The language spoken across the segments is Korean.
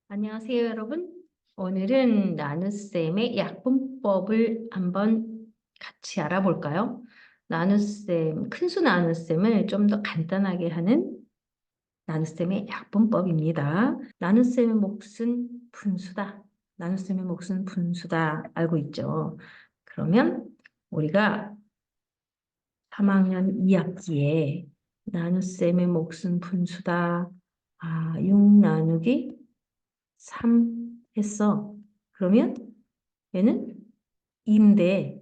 안녕하세요, 여러분. 오늘은 나눗셈의 약분법을 한번 같이 알아볼까요? 나눗셈, 큰수 나눗셈을 좀 더 간단하게 하는 나눗셈의 약분법입니다. 나눗셈의 몫은 분수다. 나눗셈의 몫은 분수다. 알고 있죠? 그러면 우리가 3학년 2학기에 나눗셈의 몫은 분수다. 6 나누기 3 했어. 그러면 얘는 2인데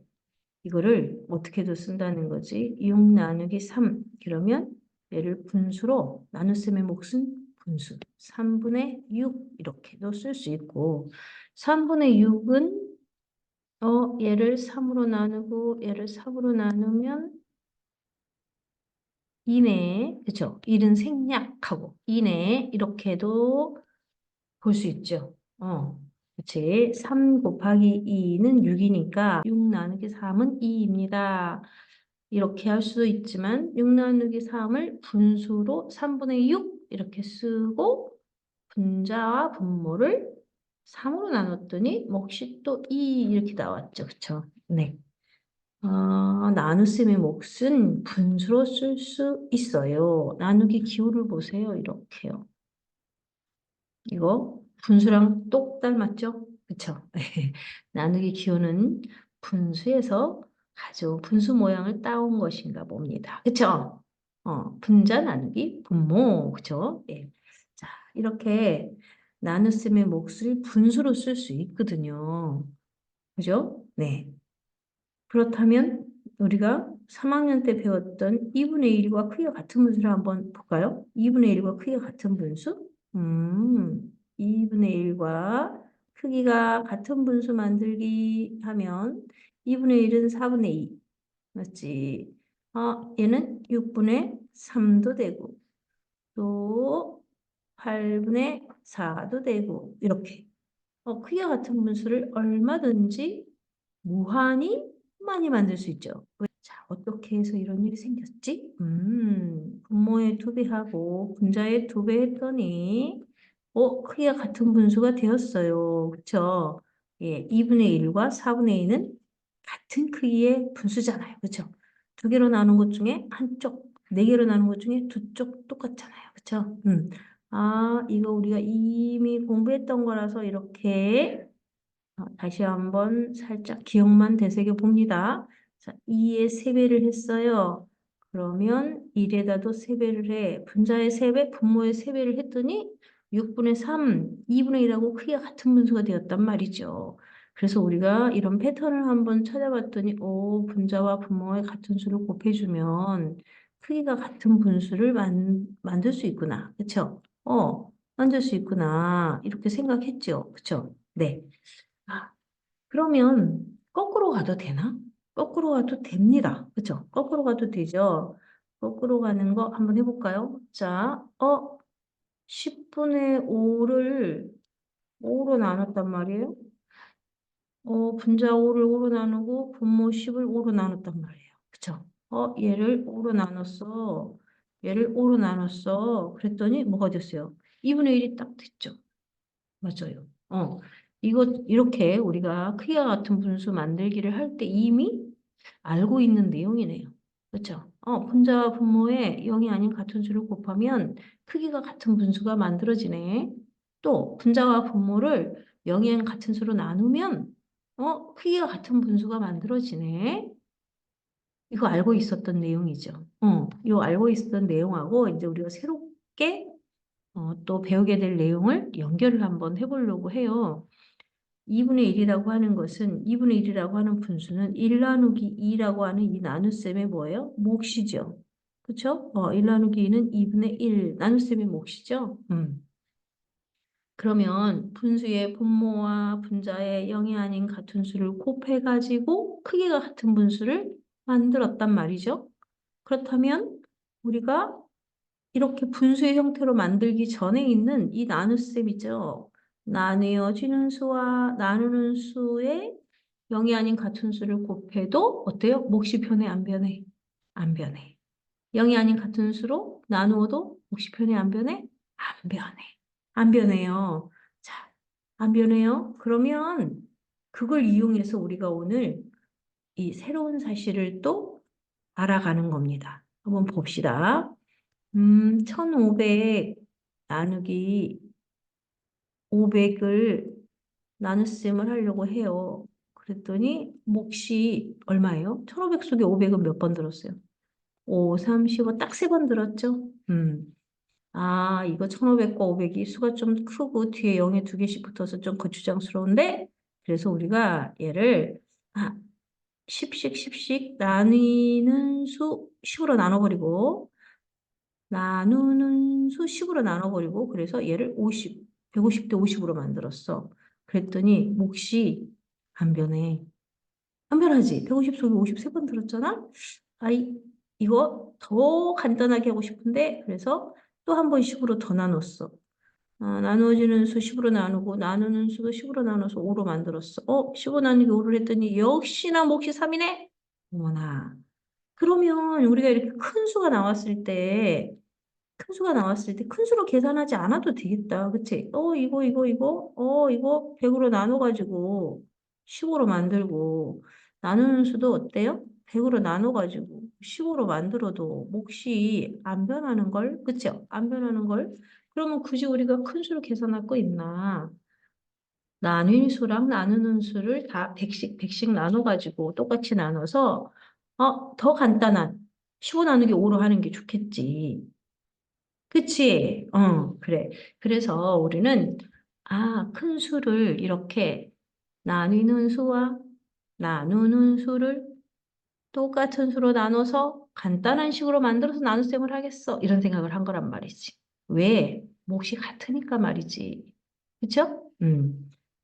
이거를 어떻게도 쓴다는 거지. 6 나누기 3. 그러면 얘를 분수로 나눗셈의 몫은 분수. 3분의 6 이렇게도 쓸 수 있고 3분의 6은 얘를 3으로 나누고 얘를 3으로 나누면 2네. 그쵸? 1은 생략하고 2네. 이렇게도 볼 수 있죠. 그치. 3 곱하기 2는 6이니까 6 나누기 3은 2입니다. 이렇게 할 수도 있지만 6 나누기 3을 분수로 3분의 6 이렇게 쓰고 분자와 분모를 3으로 나눴더니 몫이 또 2 이렇게 나왔죠. 그쵸? 네. 나눗셈의 몫은 분수로 쓸 수 있어요. 나누기 기호를 보세요. 이렇게요. 이거 분수랑 똑 닮았죠? 그쵸? 나누기 기호는 분수에서 가져온 분수 모양을 따온 것인가 봅니다. 그쵸? 분자 나누기 분모. 그쵸? 예. 자, 이렇게 나눗셈의 몫을 분수로 쓸 수 있거든요. 그죠? 네. 그렇다면 우리가 3학년 때 배웠던 2분의 1과 크기가 같은 분수를 한번 볼까요? 2분의 1과 크기가 같은 분수? 2분의 1과 크기가 같은 분수 만들기 하면 2분의 1은 4분의 2. 맞지? 얘는 6분의 3도 되고 또 8분의 4도 되고 이렇게 크기가 같은 분수를 얼마든지 무한히 많이 만들 수 있죠. 자, 어떻게 해서 이런 일이 생겼지? 분모의 2배하고 분자의 2배 했더니 크기가 같은 분수가 되었어요. 그쵸? 예, 2분의 1과 4분의 2는 같은 크기의 분수잖아요. 그쵸? 2개로 나눈 것 중에 한쪽, 4개로 나눈 것 중에 2쪽 똑같잖아요. 그쵸? 이거 우리가 이미 공부했던 거라서 이렇게 다시 한번 살짝 기억만 되새겨 봅니다. 자, 2의 3배를 했어요. 그러면 1에다도 3배를 해. 분자의 3배, 분모의 3배를 했더니 6분의 3, 2분의 1하고 크기가 같은 분수가 되었단 말이죠. 그래서 우리가 이런 패턴을 한번 찾아봤더니 분자와 분모의 같은 수를 곱해주면 크기가 같은 분수를 만들 수 있구나. 그쵸? 만들 수 있구나. 이렇게 생각했죠. 그쵸? 네. 그러면 거꾸로 가도 되나? 거꾸로 가도 됩니다. 그쵸? 거꾸로 가도 되죠? 거꾸로 가는 거 한번 해볼까요? 자, 10분의 5를 5로 나눴단 말이에요. 분자 5를 5로 나누고 분모 10을 5로 나눴단 말이에요. 그쵸? 얘를 5로 나눴어. 얘를 5로 나눴어. 그랬더니 뭐가 됐어요? 2분의 1이 딱 됐죠? 맞아요. 이거 이렇게 우리가 크기가 같은 분수 만들기를 할 때 이미 알고 있는 내용이네요. 그렇죠? 분자와 분모에 0이 아닌 같은 수를 곱하면 크기가 같은 분수가 만들어지네. 또 분자와 분모를 0이 아닌 같은 수로 나누면 크기가 같은 분수가 만들어지네. 이거 알고 있었던 내용이죠. 이거 알고 있었던 내용하고 이제 우리가 새롭게 또 배우게 될 내용을 연결을 한번 해보려고 해요. 2분의 1이라고 하는 것은 2분의 1이라고 하는 분수는 1 나누기 2라고 하는 이 나눗셈의 뭐예요? 몫이죠. 그렇죠? 1 나누기 2는 2분의 1 나눗셈의 몫이죠. 그러면 분수의 분모와 분자의 0이 아닌 같은 수를 곱해가지고 크기가 같은 분수를 만들었단 말이죠. 그렇다면 우리가 이렇게 분수의 형태로 만들기 전에 있는 이 나눗셈이죠. 나뉘어지는 수와 나누는 수의 0이 아닌 같은 수를 곱해도 어때요? 몫이 변해, 안 변해? 안 변해. 0이 아닌 같은 수로 나누어도 몫이 변해, 안 변해? 안 변해. 안 변해요. 자, 안 변해요? 그러면 그걸 이용해서 우리가 오늘 이 새로운 사실을 또 알아가는 겁니다. 한번 봅시다. 1500 나누기 500을 나눗셈을 하려고 해요. 그랬더니 몫이 얼마예요? 1500 속에 500은 몇 번 들었어요? 5, 3, 15, 딱 세 번 들었죠? 아, 이거 1500과 500이 수가 좀 크고 뒤에 0이 두 개씩 붙어서 좀 거추장스러운데 그래서 우리가 얘를 10씩 10씩 나누는 수 10으로 나눠버리고 나누는 수 10으로 나눠버리고 그래서 얘를 50, 150대 50으로 만들었어. 그랬더니 몫이 안 변해. 안 변하지? 150 속에 53번 들었잖아? 아이, 이거 더 간단하게 하고 싶은데 그래서 또 한 번 10으로 더 나눴어. 나누어지는 수 10으로 나누고 나누는 수도 10으로 나눠서 5로 만들었어. 15 나누기 5를 했더니 역시나 몫이 3이네? 어머나. 그러면 우리가 이렇게 큰 수가 나왔을 때 큰 수가 나왔을 때 큰 수로 계산하지 않아도 되겠다. 그치? 이거 100으로 나눠가지고 15로 만들고 나누는 수도 어때요? 100으로 나눠가지고 15로 만들어도 몫이 안 변하는 걸? 그쵸? 안 변하는 걸? 그러면 굳이 우리가 큰 수로 계산할 거 있나? 나눌 수랑 나누는 수를 다 100씩 나눠가지고 똑같이 나눠서 더 간단한 15 나누기 5로 하는 게 좋겠지. 그치? 그래. 그래서 우리는, 큰 수를 이렇게 나누는 수와 나누는 수를 똑같은 수로 나눠서 간단한 식으로 만들어서 나눗셈을 하겠어. 이런 생각을 한 거란 말이지. 왜? 몫이 같으니까 말이지. 그쵸?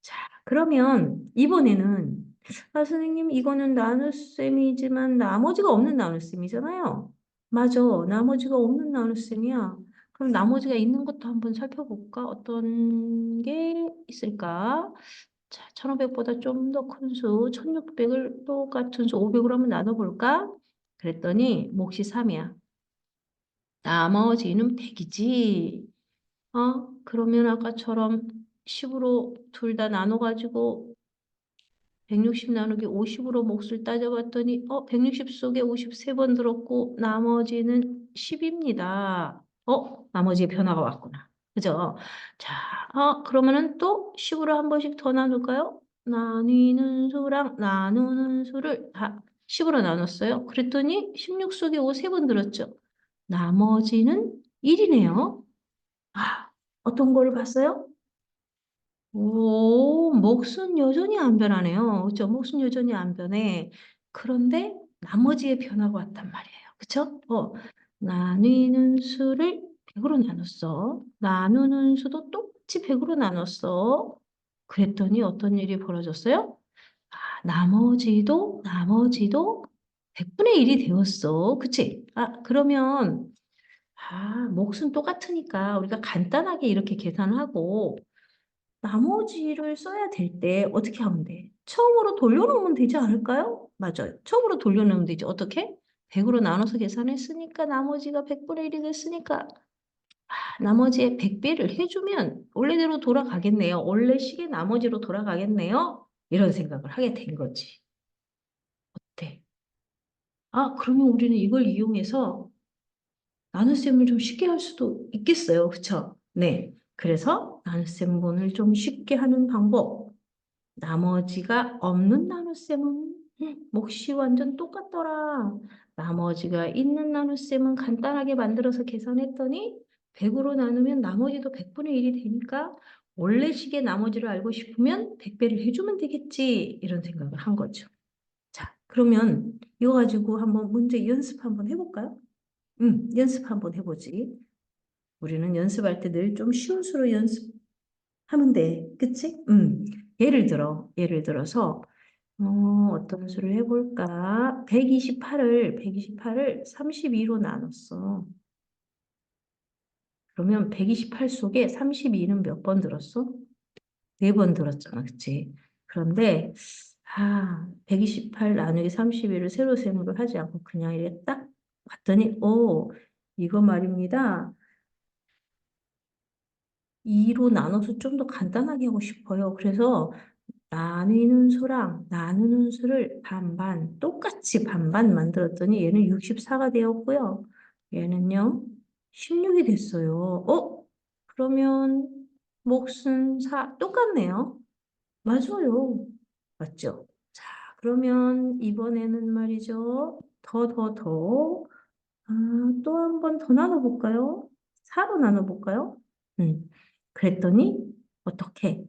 자, 그러면 이번에는, 선생님, 이거는 나눗셈이지만 나머지가 없는 나눗셈이잖아요. 맞아. 나머지가 없는 나눗셈이야. 그럼 나머지가 있는 것도 한번 살펴볼까? 어떤 게 있을까? 자, 1500보다 좀 더 큰 수, 1600을 똑같은 수 500으로 한번 나눠볼까? 그랬더니 몫이 3이야. 나머지는 100이지. 그러면 아까처럼 10으로 둘 다 나눠가지고 160 나누기 50으로 몫을 따져봤더니 160 속에 53번 들었고 나머지는 10입니다. 나머지에 변화가 왔구나. 그죠? 자, 그러면은 또 10으로 한 번씩 더 나눌까요? 나뉘는 수랑 나누는 수를 다 10으로 나눴어요. 그랬더니 16 속에 5 3번 들었죠. 나머지는 1이네요. 어떤 거를 봤어요? 오, 몫은 여전히 안 변하네요. 그죠? 몫은 여전히 안 변해. 그런데 나머지의 변화가 왔단 말이에요. 그쵸? 나누는 수를 100으로 나눴어. 나누는 수도 똑같이 100으로 나눴어. 그랬더니 어떤 일이 벌어졌어요? 나머지도 100분의 1이 되었어. 그치? 그러면, 몫은 똑같으니까 우리가 간단하게 이렇게 계산하고, 나머지를 써야 될 때 어떻게 하면 돼? 처음으로 돌려놓으면 되지 않을까요? 맞아요. 처음으로 돌려놓으면 되지. 어떻게? 100으로 나눠서 계산했으니까 나머지가 100분의 1이 됐으니까 나머지에 100배를 해주면 원래대로 돌아가겠네요. 원래 식의 나머지로 돌아가겠네요. 이런 생각을 하게 된 거지. 어때? 그러면 우리는 이걸 이용해서 나눗셈을 좀 쉽게 할 수도 있겠어요. 그쵸? 네. 그래서 나눗셈분을 좀 쉽게 하는 방법. 나머지가 없는 나눗셈은 몫이 완전 똑같더라. 나머지가 있는 나눗셈은 간단하게 만들어서 계산했더니 100으로 나누면 나머지도 100분의 1이 되니까 원래 식의 나머지를 알고 싶으면 100배를 해주면 되겠지. 이런 생각을 한 거죠. 자, 그러면 이거 가지고 한번 문제 연습 한번 해볼까요? 연습 한번 해보지. 우리는 연습할 때 늘 좀 쉬운 수로 연습하면 돼. 그치? 예를 들어서 어떤 수를 해볼까? 128을 32로 나눴어. 그러면 128 속에 32는 몇 번 들었어? 4번 들었잖아. 그치? 그런데, 128 나누기 32를 세로 세모를 하지 않고 그냥 이렇게 딱 봤더니, 이거 말입니다. 2로 나눠서 좀 더 간단하게 하고 싶어요. 그래서 나누는 수랑 나누는 수를 반반, 똑같이 반반 만들었더니 얘는 64가 되었고요. 얘는요, 16이 됐어요. 그러면 몫은 4, 똑같네요. 맞아요. 맞죠? 자, 그러면 이번에는 말이죠. 아, 또 한 번 더 나눠볼까요? 4로 나눠볼까요? 그랬더니 어떻게?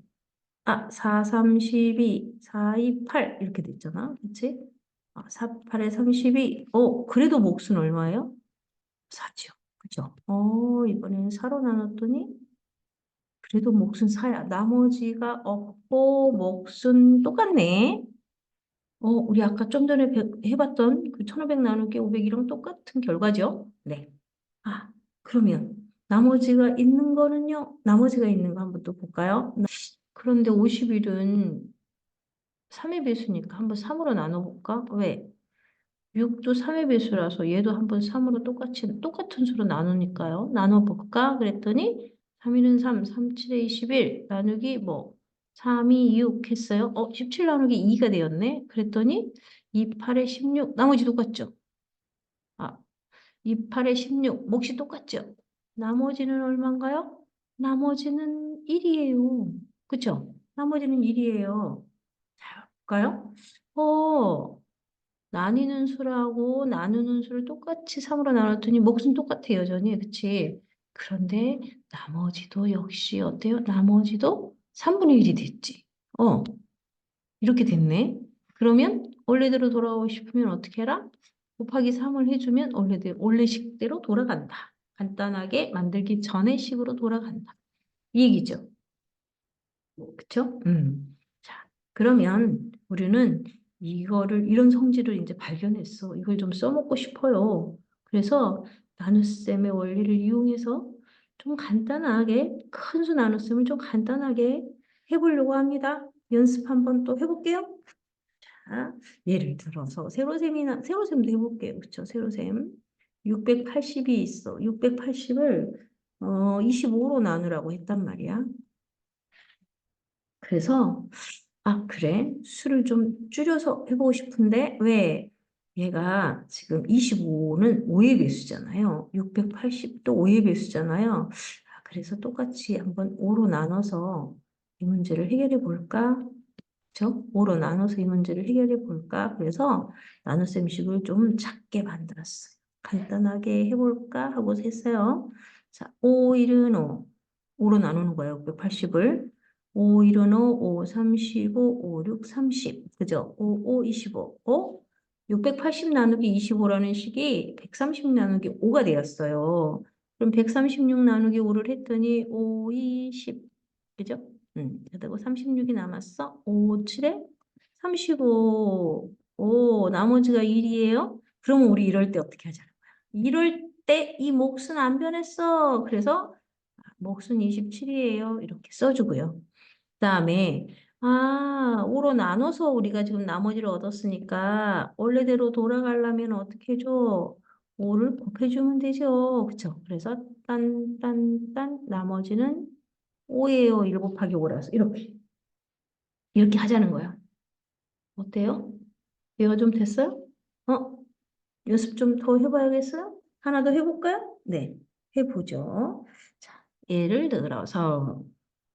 4, 3, 12, 4, 2, 8 이렇게 됐잖아. 그치? 4, 8에 32. 그래도 몫은 얼마예요? 4죠. 그죠? 이번에는 4로 나눴더니 그래도 몫은 4야. 나머지가 없고 몫은 똑같네. 우리 아까 좀 전에 해봤던 그 1500 나누기 500이랑 똑같은 결과죠? 네. 아, 그러면 나머지가 있는 거 한번 또 볼까요? 그런데 50일은 3의 배수니까 한번 3으로 나눠볼까? 왜? 6도 3의 배수라서 얘도 한번 3으로 똑같은 수로 나누니까요. 나눠볼까? 그랬더니 3일은 3, 3, 7에 21 나누기 3, 2, 6 했어요. 17 나누기 2가 되었네. 그랬더니 2, 8에 16 나머지 똑같죠? 2, 8에 16 몫이 똑같죠? 나머지는 얼마인가요? 나머지는 1이에요. 그쵸? 나머지는 1이에요. 자, 볼까요? 나뉘는 수라고 나누는 수를 똑같이 3으로 나눴더니 몫은 똑같아요, 여전히. 그치? 그런데 나머지도 역시 어때요? 나머지도 3분의 1이 됐지. 이렇게 됐네. 그러면 원래대로 돌아오고 싶으면 어떻게 해라? 곱하기 3을 해주면 원래 식대로 돌아간다. 간단하게 만들기 전의 식으로 돌아간다. 이 얘기죠. 그쵸? 자, 그러면 우리는 이런 성질을 이제 발견했어. 이걸 좀 써먹고 싶어요. 그래서 나눗셈의 원리를 이용해서 좀 간단하게, 큰 수 나눗셈을 좀 간단하게 해보려고 합니다. 연습 한번 또 해볼게요. 자, 예를 들어서 세로셈도 해볼게요. 그쵸? 세로셈. 680이 있어. 680을 25로 나누라고 했단 말이야. 그래서 그래. 수를 좀 줄여서 해보고 싶은데 왜? 얘가 지금 25는 5의 배수잖아요. 680도 5의 배수잖아요. 그래서 똑같이 한번 5로 나눠서 이 문제를 해결해 볼까? 그쵸? 5로 나눠서 이 문제를 해결해 볼까? 그래서 나눗셈식을 좀 작게 만들었어요. 간단하게 해볼까? 하고 했어요. 자, 5, 1은 5. 5로 나누는 거예요. 680을. 5, 1은 5, 5, 3, 15, 5, 6, 30. 그죠? 5, 5, 25. 680 나누기 25라는 식이 130 나누기 5가 되었어요. 그럼 136 나누기 5를 했더니 5, 2, 10. 그죠? 그리고 36이 남았어. 5, 7에 35. 나머지가 1이에요. 그러면 우리 이럴 때 어떻게 하자는 거야? 이럴 때 이 몫은 안 변했어. 그래서 몫은 27이에요. 이렇게 써주고요. 그 다음에 5로 나눠서 우리가 지금 나머지를 얻었으니까 원래대로 돌아가려면 어떻게 해줘? 5를 곱해주면 되죠. 그쵸? 그래서 나머지는 5예요. 1 곱하기 5라서 이렇게 하자는 거야. 어때요? 이해가 좀 됐어요? 어? 연습 좀 더 해봐야겠어요? 하나 더 해볼까요? 네, 해보죠. 자, 예를 들어서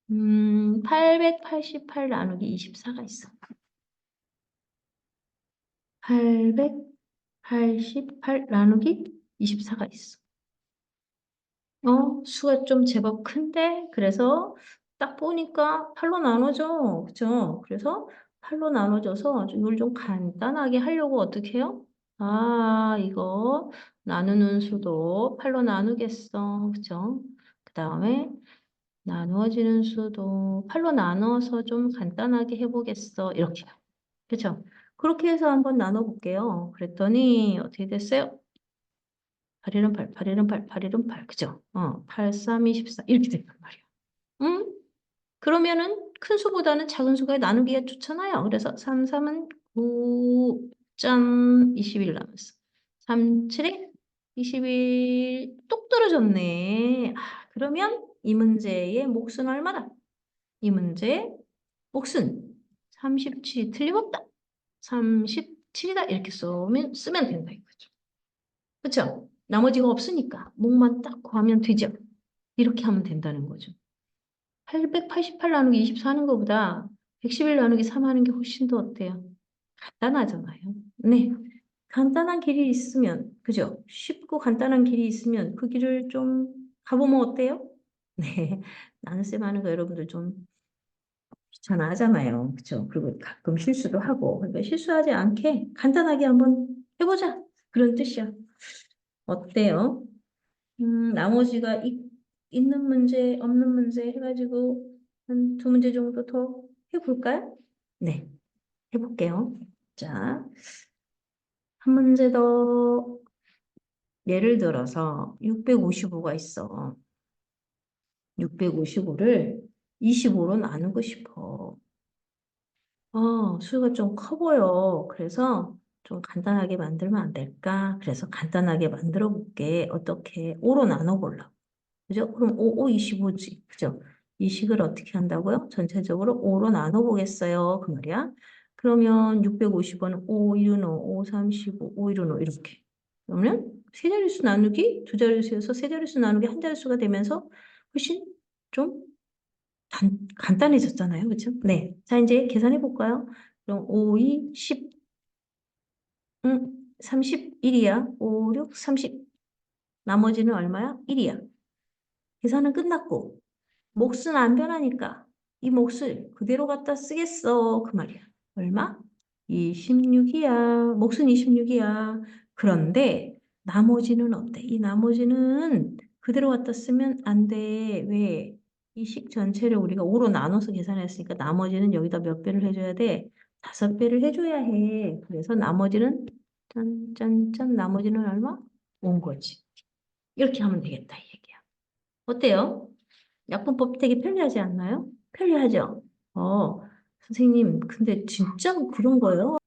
888 나누기 24가 있어. 888 나누기 24가 있어. 수가 좀 제법 큰데, 그래서 딱 보니까 8로 나눠져. 그죠? 그래서 8로 나눠져서 이걸 좀 간단하게 하려고 어떻게 해요? 이거 나누는 수도 8로 나누겠어. 그죠? 그 다음에 나누어지는 수도 8로 나눠서 좀 간단하게 해보겠어. 이렇게. 그죠? 그렇게 해서 한번 나눠볼게요. 그랬더니 어떻게 됐어요? 8일은 8, 8일은 8, 8일은 8. 그죠? 8, 3, 24. 이렇게 된단 말이야. 응? 그러면은 큰 수보다는 작은 수가 나누기가 좋잖아요. 그래서 3, 3은 9.21 남았어. 3, 7에 21. 똑 떨어졌네. 그러면 이 문제의 몫은 얼마다? 이 문제의 몫은 37이 틀림없다. 37이다. 이렇게 쓰면 된다 이거죠. 그렇죠? 나머지가 없으니까 몫만 딱 구하면 되죠. 이렇게 하면 된다는 거죠. 888 나누기 24 하는 것보다 111 나누기 3 하는 게 훨씬 더 어때요? 간단하잖아요. 네. 간단한 길이 있으면, 그죠? 쉽고 간단한 길이 있으면 그 길을 좀 가보면 어때요? 네. 나눗셈 하는 거 여러분들 좀 귀찮아하잖아요. 그죠? 그리고 가끔 실수도 하고. 그러니까 실수하지 않게 간단하게 한번 해보자. 그런 뜻이야. 어때요? 나머지가 있는 문제, 없는 문제 해가지고 한 두 문제 정도 더 해볼까요? 네, 해볼게요. 자, 한 문제 더. 예를 들어서 655가 있어. 655를 25로 나누고 싶어. 수가 좀 커 보여. 그래서 좀 간단하게 만들면 안 될까? 그래서 간단하게 만들어 볼게. 어떻게? 5로 나눠 보려고. 그죠? 그럼 5, 5, 25지. 그죠? 이 식을 어떻게 한다고요? 전체적으로 5로 나눠 보겠어요. 그 말이야. 그러면 650은 5, 1은 5, 5, 35, 5, 1은 5 이렇게. 그러면 세 자릿수 나누기 두 자릿수에서 세 자릿수 나누기 한 자릿수가 되면서 훨씬 좀 간단해졌잖아요. 그렇죠? 네. 자, 이제 계산해 볼까요? 그럼 5, 2, 10, 31이야. 5, 6, 30. 나머지는 얼마야? 1이야. 계산은 끝났고 몫은 안 변하니까 이 몫을 그대로 갖다 쓰겠어. 그 말이야. 얼마? 26이야. 몫은 26이야. 그런데 나머지는 어때? 이 나머지는 그대로 갖다 쓰면 안 돼. 왜? 이 식 전체를 우리가 5로 나눠서 계산했으니까 나머지는 여기다 몇 배를 해줘야 돼? 5배를 해줘야 해. 그래서 나머지는 짠짠짠 나머지는 얼마? 온 거지. 이렇게 하면 되겠다 이 얘기야. 어때요? 약분법 되게 편리하지 않나요? 편리하죠? 어, 선생님, 근데 진짜 그런 거예요?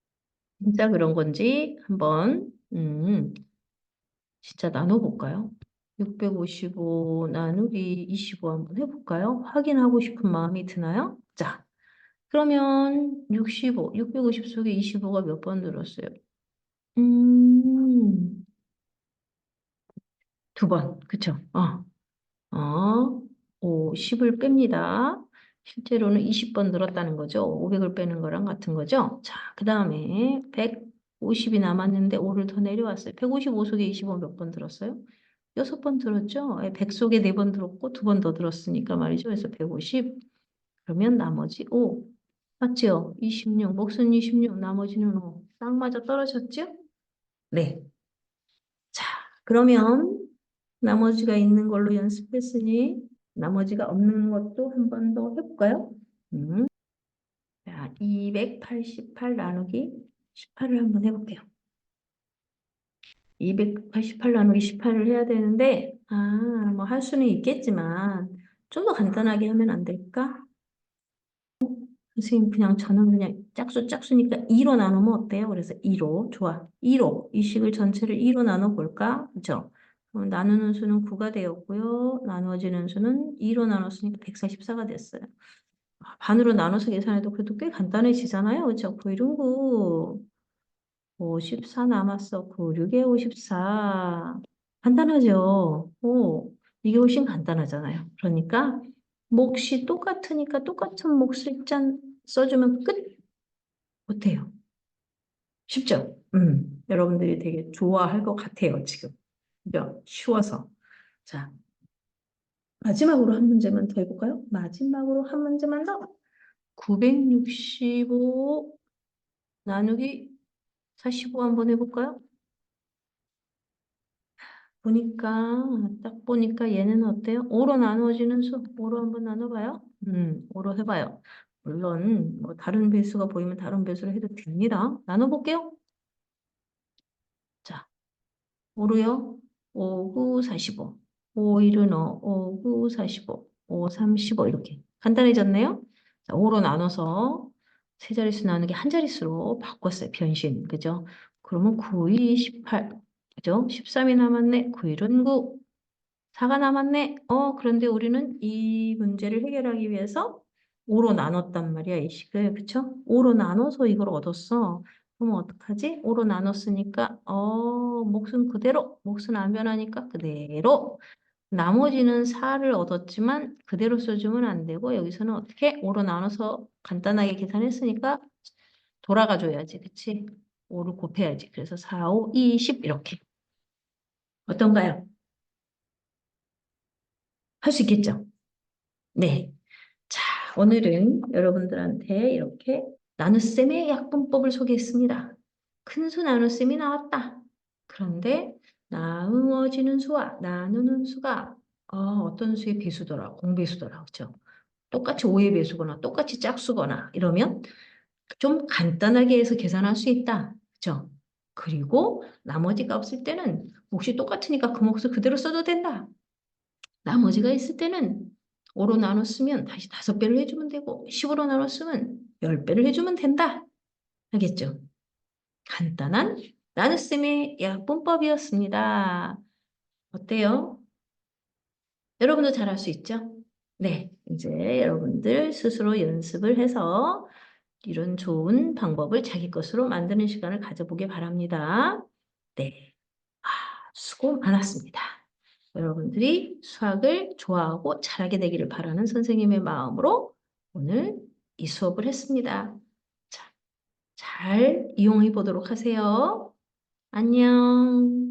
진짜 그런 건지 한번, 진짜 나눠볼까요? 655 나누기 25 한번 해볼까요? 확인하고 싶은 마음이 드나요? 자, 그러면 650 속에 25가 몇 번 들었어요? 음, 두 번, 그쵸? 10을 뺍니다. 실제로는 20번 늘었다는 거죠. 500을 빼는 거랑 같은 거죠. 자, 그 다음에 150이 남았는데 5를 더 내려왔어요. 155 속에 25 몇 번 들었어요? 6번 들었죠. 100 속에 4번 들었고 2번 더 들었으니까 말이죠. 그래서 150. 그러면 나머지 5. 맞죠? 26. 몫은 26. 나머지는 5. 딱 맞아 떨어졌죠? 네. 자, 그러면 나머지가 있는 걸로 연습했으니 나머지가 없는 것도 한 번 더 해볼까요? 자, 288 나누기 18을 한번 해볼게요. 288 나누기 18을 해야 되는데 뭐 할 수는 있겠지만 좀 더 간단하게 하면 안 될까? 선생님 저는 그냥 짝수니까 2로 나누면 어때요? 그래서 2로 좋아. 2로 이 식을 전체를 2로 나눠 볼까? 그죠? 그럼 나누는 수는 9가 되었고요. 나누어지는 수는 2로 나눴으니까 144가 됐어요. 반으로 나눠서 계산해도 그래도 꽤 간단해지잖아요. 그죠? 9, 1은 9, 54 남았어. 9, 6에 54. 간단하죠? 이게 훨씬 간단하잖아요. 그러니까 몫이 똑같으니까 똑같은 몫을 짠 써주면 끝. 어때요? 쉽죠? 여러분들이 되게 좋아할 것 같아요, 지금. 그죠? 쉬워서. 자, 마지막으로 한 문제만 더 해볼까요? 마지막으로 한 문제만 더. 965 나누기 45 한번 해볼까요? 딱 보니까 얘는 어때요? 5로 나누어지는 수. 5로 한번 나눠봐요. 5로 해봐요. 물론 뭐 다른 배수가 보이면 다른 배수를 해도 됩니다. 나눠볼게요. 자, 5로요. 5, 9, 45. 5, 1은 5, 9, 45. 5, 35 이렇게. 간단해졌네요. 자, 5로 나눠서 세 자릿수 나누기 한 자릿수로 바꿨어요. 변신. 그죠? 그러면 9, 2, 18. 그죠? 13이 남았네. 9, 1은 9. 4가 남았네. 그런데 우리는 이 문제를 해결하기 위해서 5로 나눴단 말이야, 이 식을. 그쵸? 5로 나눠서 이걸 얻었어. 그럼 어떡하지? 5로 나눴으니까, 몫은 그대로, 몫은 안 변하니까 그대로. 나머지는 4를 얻었지만 그대로 써주면 안 되고, 여기서는 어떻게? 5로 나눠서 간단하게 계산했으니까 돌아가 줘야지. 그치? 5를 곱해야지. 그래서 4, 5, 20 이렇게. 어떤가요? 할 수 있겠죠? 네. 자, 오늘은 여러분들한테 이렇게 나눗셈의 약분법을 소개했습니다. 큰수 나눗셈이 나왔다. 그런데 나누어지는 수와 나누는 수가 어떤 수의 배수더라, 공배수더라, 그렇죠? 똑같이 5의 배수거나 똑같이 짝수거나 이러면 좀 간단하게 해서 계산할 수 있다. 그렇죠? 그리고 나머지가 없을 때는 몫이 똑같으니까 그 몫을 그대로 써도 된다. 나머지가 있을 때는 5로 나눴으면 다시 5배를 해주면 되고 10으로 나눴으면 10배를 해주면 된다. 알겠죠? 간단한 나눗셈의 약분법이었습니다. 어때요? 여러분도 잘할 수 있죠? 네, 이제 여러분들 스스로 연습을 해서 이런 좋은 방법을 자기 것으로 만드는 시간을 가져보기 바랍니다. 네, 수고 많았습니다. 여러분들이 수학을 좋아하고 잘하게 되기를 바라는 선생님의 마음으로 오늘 이 수업을 했습니다. 자, 잘 이용해 보도록 하세요. 안녕.